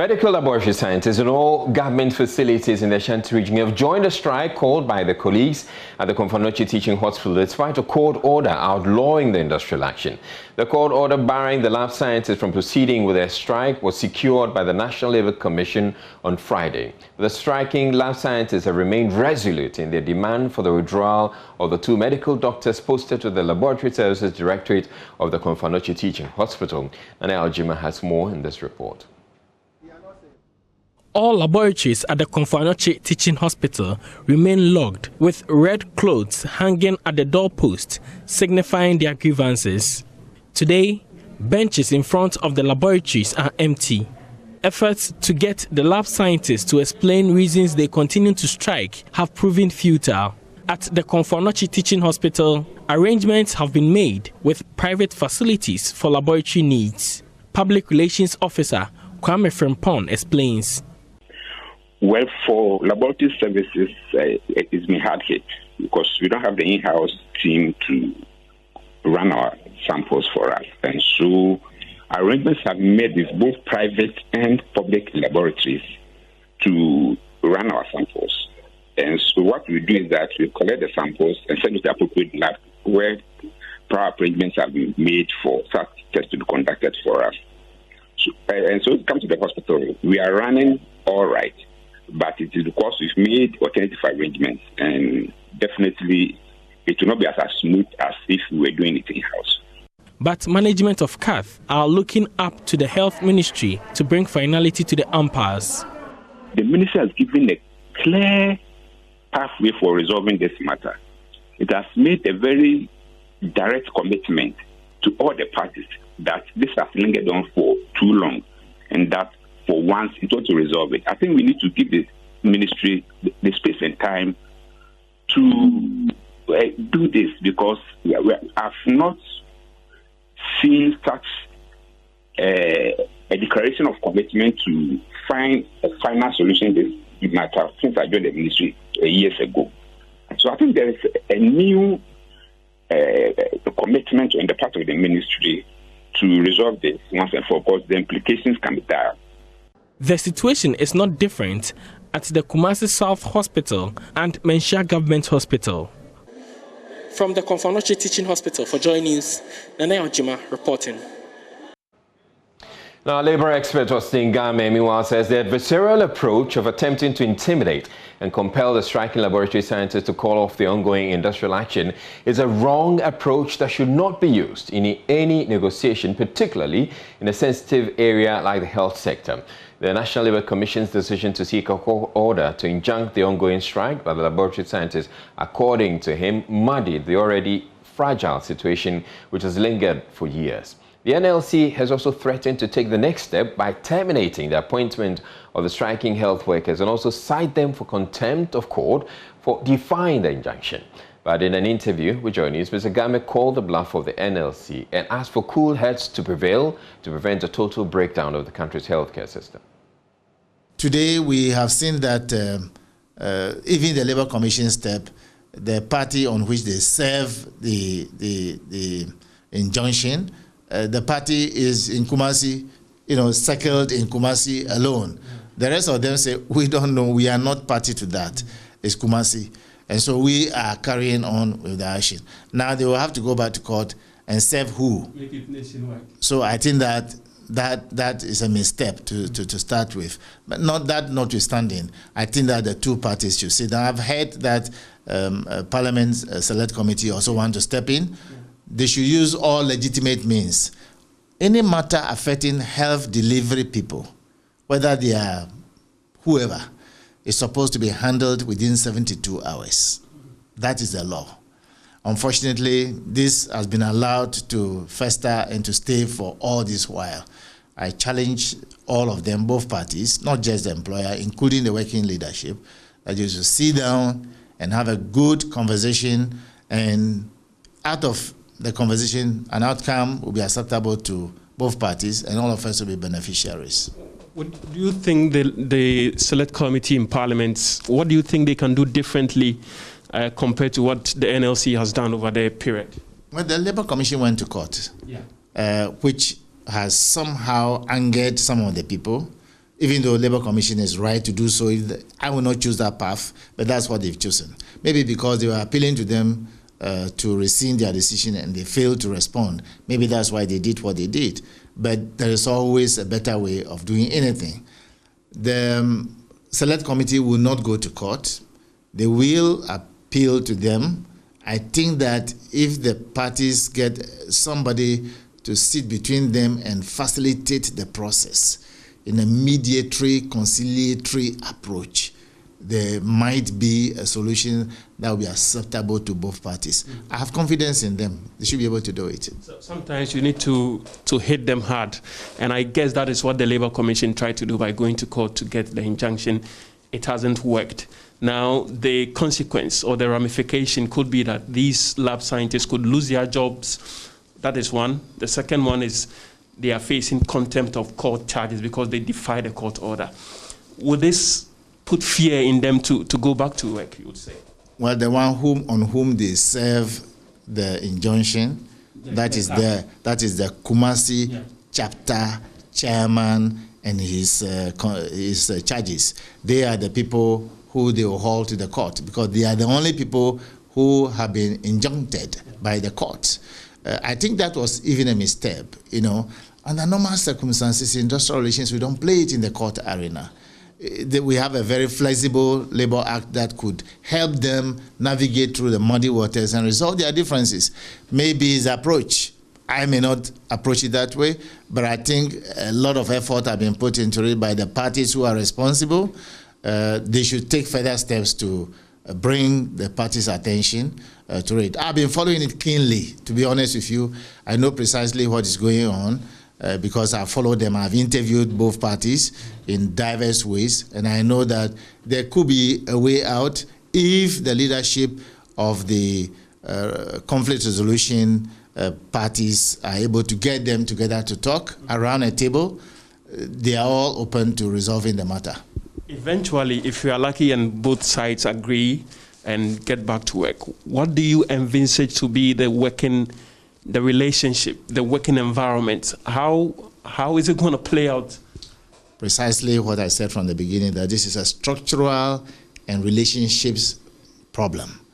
medical laboratory scientists in all government facilities in the Ashanti region have joined a strike called by the colleagues at the Konfanochi Teaching Hospital despite a court order outlawing the industrial action. The court order barring the lab scientists from proceeding with their strike was secured by the National Labour Commission on Friday. The striking lab scientists have remained resolute in their demand for the withdrawal of the 2 medical doctors posted to the Laboratory Services Directorate of the Konfanochi Teaching Hospital. NLC has more in this report. All laboratories at the Konfanochi Teaching Hospital remain locked with red clothes hanging at the doorpost, signifying their grievances. Today, benches in front of the laboratories are empty. Efforts to get the lab scientists to explain reasons they continue to strike have proven futile. At the Konfanochi Teaching Hospital, arrangements have been made with private facilities for laboratory needs. Public Relations Officer Kwame Frempong explains. Well, for laboratory services, it's been hard hit because we don't have the in-house team to run our samples for us. And so arrangements have been made with both private and public laboratories to run our samples. And so what we do is that we collect the samples and send it to the appropriate lab where prior arrangements have been made for such tests to be conducted for us. And so it comes to the hospital. We are running all right. But it is because we've made alternative arrangements, and definitely it will not be as smooth as if we were doing it in-house. But management of CAF are looking up to the Health Ministry to bring finality to the impasse. The Ministry has given a clear pathway for resolving this matter. It has made a very direct commitment to all the parties that this has lingered on for too long, and that for once it ought to resolve it. I think we need to give the ministry the space and time to do this, because I've not seen such a declaration of commitment to find a final solution to this matter since I joined the ministry years ago. So I think there is a new commitment on the part of the ministry to resolve this once and for all, because the implications can be dire. The situation is not different at the Kumasi South Hospital and Menshia Government Hospital. From the Konfanochi Teaching Hospital for Joy News, NLC reporting. Now, Labour expert Austin Gamey, meanwhile, says the adversarial approach of attempting to intimidate and compel the striking laboratory scientists to call off the ongoing industrial action is a wrong approach that should not be used in any negotiation, particularly in a sensitive area like the health sector. The National Labour Commission's decision to seek a court order to injunct the ongoing strike by the laboratory scientists, according to him, muddied the already fragile situation which has lingered for years. The NLC has also threatened to take the next step by terminating the appointment of the striking health workers and also cite them for contempt of court for defying the injunction. But in an interview with Joy News, Mr. Gamey called the bluff of the NLC and asked for cool heads to prevail to prevent a total breakdown of the country's healthcare system. Today we have seen that even the Labour Commission step, the party on which they serve the injunction, the party is in Kumasi, circled in Kumasi alone. The rest of them say, we don't know, we are not party to that. It's Kumasi. And so we are carrying on with the action. Now they will have to go back to court and serve who? Make it nationwide. So I think that is a misstep to start with. But notwithstanding, I think that the two parties should sit down. I've heard that Parliament's Select Committee also want to step in. Yeah. They should use all legitimate means. Any matter affecting health delivery people, whether they are whoever, is supposed to be handled within 72 hours. That is the law. Unfortunately, this has been allowed to fester and to stay for all this while. I challenge all of them, both parties, not just the employer, including the working leadership, that you should sit down and have a good conversation, and out of the conversation, an outcome will be acceptable to both parties, and all of us will be beneficiaries. What do you think the Select Committee in Parliament, what do you think they can do differently compared to what the NLC has done over the period? Well, the Labour Commission went to court, which has somehow angered some of the people. even though Labour Commission is right to do so. I will not choose that path, but that's what they've chosen. Maybe because they were appealing to them to rescind their decision and they failed to respond. Maybe that's why they did what they did. But there is always a better way of doing anything. The Select Committee will not go to court. They will appeal to them. I think that if the parties get somebody to sit between them and facilitate the process in a mediatory, conciliatory approach, there might be a solution that will be acceptable to both parties. I have confidence in them. They should be able to do it. So sometimes you need to hit them hard. And I guess that is what the Labour Commission tried to do by going to court to get the injunction. It hasn't worked. Now, the consequence or the ramification could be that these lab scientists could lose their jobs. That is one. The second one is they are facing contempt of court charges because they defy the court order. Would this put fear in them to go back to work, you would say? Well, the one on whom they serve the injunction, that is the Kumasi chapter chairman and his charges. They are the people who they will haul to the court because they are the only people who have been injuncted by the court. I think that was even a misstep, you know. Under normal circumstances, industrial relations, we don't play it in the court arena. We have a very flexible Labour Act that could help them navigate through the muddy waters and resolve their differences. Maybe his approach, I may not approach it that way, but I think a lot of effort have been put into it by the parties who are responsible. They should take further steps to bring the parties' attention to it. I've been following it keenly, to be honest with you. I know precisely what is going on because I followed them. I've interviewed both parties in diverse ways, and I know that there could be a way out if the leadership of the conflict resolution parties are able to get them together to talk around a table. They are all open to resolving the matter. Eventually, if you are lucky and both sides agree and get back to work, what do you envisage to be the relationship, the working environment? How is it going to play out? Precisely what I said from the beginning, that this is a structural and relationships problem.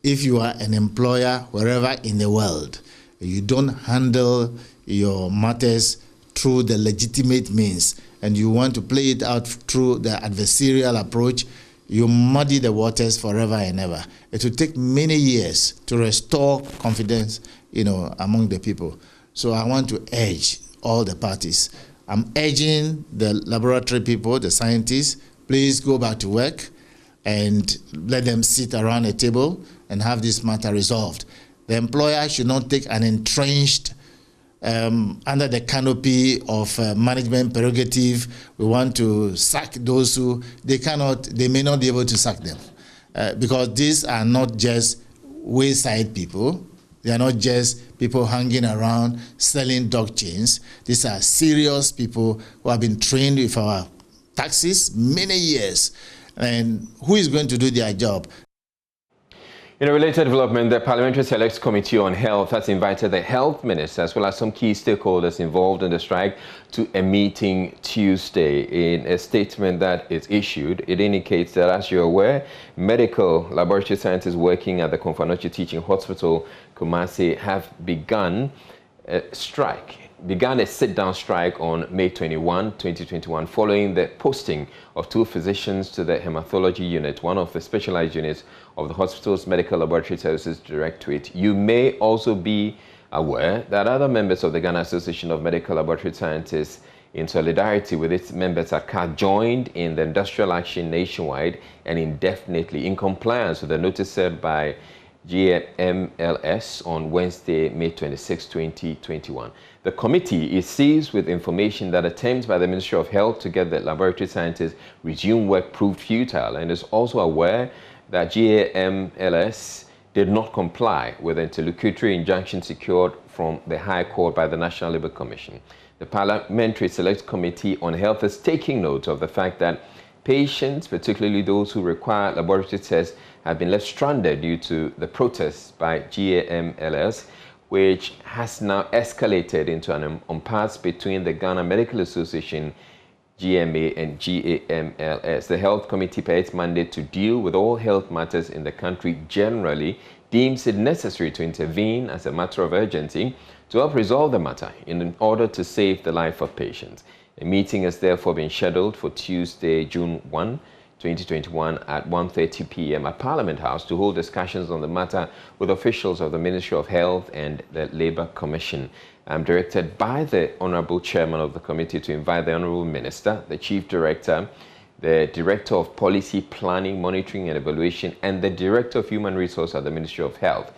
If you are an employer wherever in the world, you don't handle your matters through the legitimate means, and you want to play it out through the adversarial approach, you muddy the waters forever and ever. It will take many years to restore confidence, among the people. So I want to urge all the parties. I'm urging the laboratory people, the scientists, please go back to work and let them sit around a table and have this matter resolved. The employer should not take an entrenched under the canopy of management prerogative. We want to sack those who they may not be able to sack them because these are not just wayside people. They are not just people hanging around selling dog chains. These are serious people who have been trained with our taxes many years. And who is going to do their job? In a related development, the Parliamentary Select Committee on Health has invited the health minister as well as some key stakeholders involved in the strike to a meeting Tuesday. In a statement that is issued, it indicates that, as you're aware, medical laboratory scientists working at the Konfanochi Teaching Hospital, Kumasi, have begun a sit-down strike on May 21, 2021, following the posting of 2 physicians to the hematology unit, one of the specialized units of the hospital's Medical Laboratory Services Directorate. You may also be aware that other members of the Ghana Association of Medical Laboratory Scientists, in solidarity with its members at CAR, joined in the industrial action nationwide and indefinitely in compliance with the notice served by GMLS on Wednesday, May 26, 2021. The committee is seized with information that attempts by the Ministry of Health to get the laboratory scientists resume work proved futile, and is also aware that GMLS did not comply with the interlocutory injunction secured from the High Court by the National Labour Commission. The Parliamentary Select Committee on Health is taking note of the fact that patients, particularly those who require laboratory tests, have been left stranded due to the protests by GMLS, which has now escalated into an impasse between the Ghana Medical Association GMA and GAMLS. The Health Committee, per its mandate to deal with all health matters in the country generally, deems it necessary to intervene as a matter of urgency to help resolve the matter in order to save the life of patients. A meeting has therefore been scheduled for Tuesday, June 1, 2021 at 1:30 p.m. at Parliament House to hold discussions on the matter with officials of the Ministry of Health and the Labour Commission. I'm directed by the Honourable Chairman of the committee to invite the Honourable Minister, the Chief Director, the Director of Policy Planning, Monitoring and Evaluation, and the Director of Human Resources at the Ministry of Health.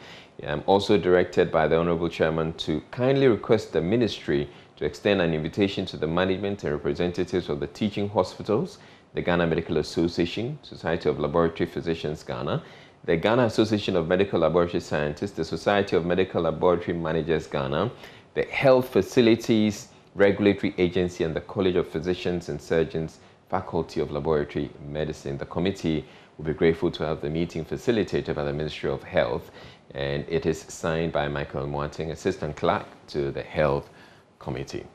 I'm also directed by the Honourable Chairman to kindly request the Ministry to extend an invitation to the management and representatives of the teaching hospitals, the Ghana Medical Association, Society of Laboratory Physicians Ghana, the Ghana Association of Medical Laboratory Scientists, the Society of Medical Laboratory Managers Ghana, the Health Facilities Regulatory Agency, and the College of Physicians and Surgeons, Faculty of Laboratory Medicine. The committee will be grateful to have the meeting facilitated by the Ministry of Health, and it is signed by Michael Moating, Assistant Clerk to the Health Committee.